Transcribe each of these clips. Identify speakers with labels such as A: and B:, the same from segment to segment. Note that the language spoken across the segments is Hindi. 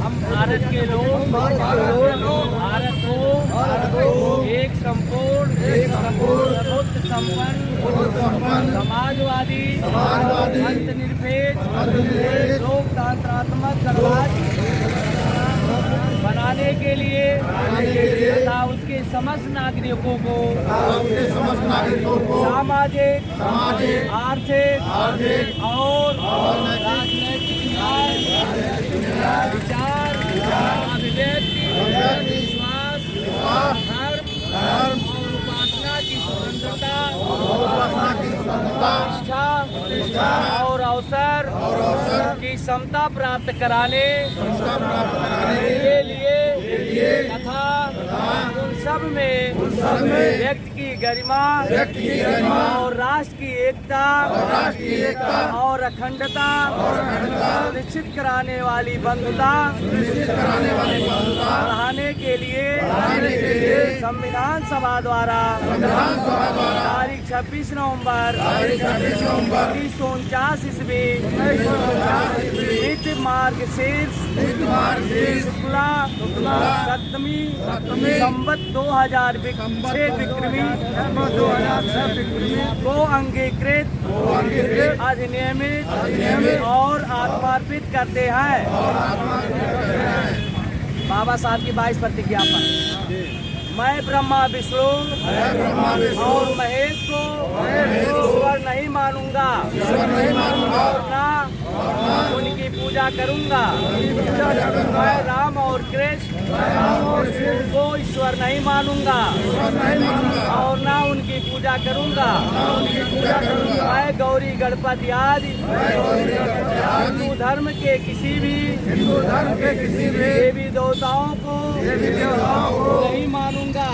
A: हम भारत के लोग भारत को एक संपूर्ण प्रबुद्ध संपन्न समाजवादी धर्मनिरपेक्ष लोकतंत्रात्मक गणराज्य बनाने के लिए तथा उसके समस्त नागरिकों को सामाजिक आर्थिक और राजनीतिक न्याय विचार अभिव्यक्ति विश्वास धर्म और उपासना की स्वतंत्रता निष्ठा और अवसर की समता प्राप्त कराने के लिए तथा उन सब में व्यक्ति की गरिमा और राष्ट्र की एकता और अखंडता सुनिश्चित कराने वाली बंधुता बढ़ाने के लिए संविधान सभा द्वारा तारीख 26 नवंबर 1949 ईस्वी नित्य मार्गशीर्ष शुक्ला सप्तमी संवत 2006 विक्रमी को अंगीकृत अधिनियमित और आत्मार्पित करते हैं। बाबा साहब की 22 प्रतिज्ञा पर मैं ब्रह्मा विष्णु और महेश को ईश्वर नहीं मानूंगा और ना उनकी पूजा करूंगा। मैं राम और कृष्ण को ईश्वर नहीं मानूंगा और ना उनकी पूजा करूंगा। मैं गौरी गणपति आदि हिंदू धर्म के किसी भी देवी देवताओं को नहीं मानूंगा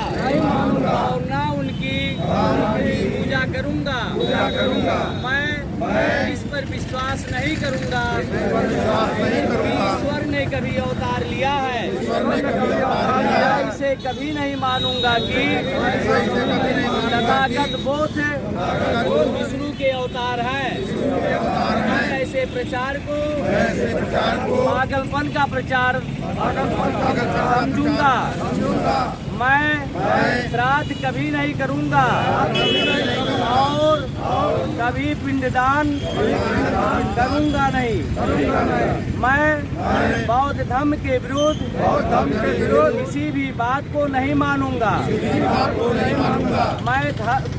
A: और ना उनकी पूजा करूंगा। मैं इस पर विश्वास नहीं करूंगा ईश्वर ने कभी अवतार लिया है। इसे कभी नहीं मानूंगा कि तथागत बोध विष्णु के अवतार हैं। मैं ऐसे प्रचार को पागलपन का प्रचार समझूंगा। मैं श्राद्ध कभी नहीं करूंगा और कभी पिंडदान करूंगा नहीं। मैं बौद्ध धर्म के विरुद्ध किसी भी बात को नहीं मानूंगा।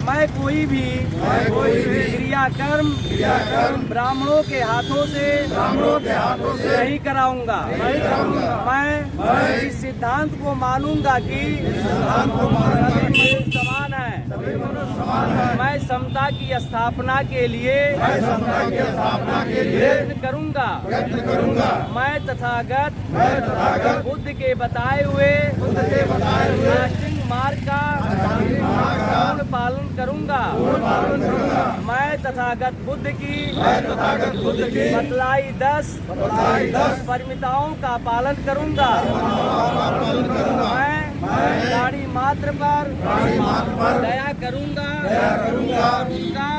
A: मैं कोई भी क्रियाकर्म ब्राह्मणों के हाथों से नहीं कराऊंगा। मैं इस सिद्धांत को मानूंगा कि सभी समान है। मैं समता की स्थापना के लिए प्रयत्न करूंगा। मैं तथागत बुद्ध के बताए हुए राष्ट्रीय मार्ग का पूर्ण पालन करूंगा। मैं तथागत बुद्ध की बतलाई 10 परमिताओं का पालन करूंगा। मैं प्राणी मात्र पर दया करूंगा और उनका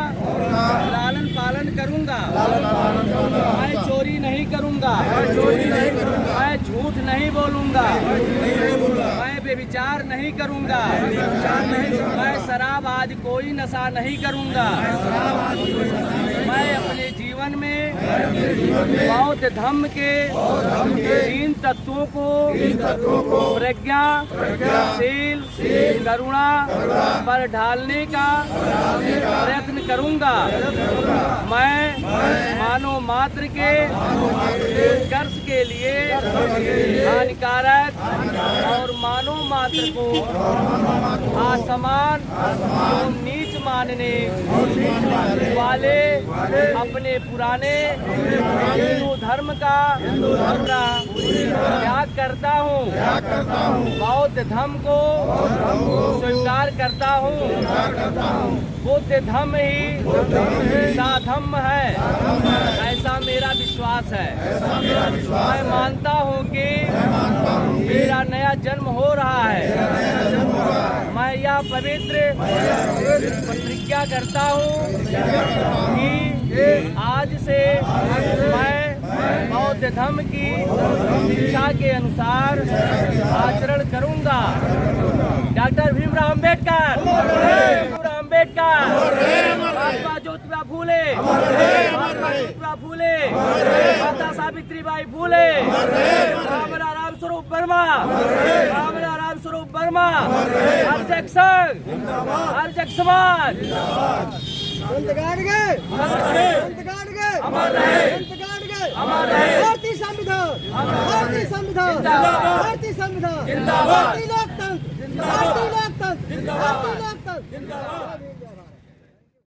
A: लालन पालन करूंगा। मैं चोरी नहीं करूंगा। मैं झूठ नहीं बोलूंगा। मैं व्यभिचार नहीं करूंगा। मैं शराब आदि कोई नशा नहीं करूंगा। मैं अपने जीवन में बौद्ध धर्म के 3 तत्वों को प्रज्ञा, शील, करुणा पर ढालने का प्रयत्न करूंगा। मैं मानव मात्र के कर्ष के लिए हानिकारक और मानव मात्र को असमान और नीच मानने वाले अपने पुराने हिंदू धर्म का त्याग करता हूँ। बौद्ध धर्म को स्वीकार करता हूँ। बुद्ध धर्म ही साधम्म है, ऐसा मेरा विश्वास है। मैं मानता हूँ कि मेरा नया जन्म हो रहा है। मैं यह पवित्र प्रतिज्ञा करता हूँ कि आज से मैं बौद्ध धर्म की शिक्षा के अनुसार आचरण करूंगा। डॉक्टर भीमराव अम्बेडकर, महात्मा ज्योतिबा फूले, माता सावित्रीबाई फूले, रामरा रामस्वरूप वर्मा, अध्यक्ष समाज।
B: भारतीय संविधान, भारतीय संविधान, भारतीय संविधान, भारतीय लोकतंत्र, भारतीय लोकतंत्र, भारतीय लोकतंत्र।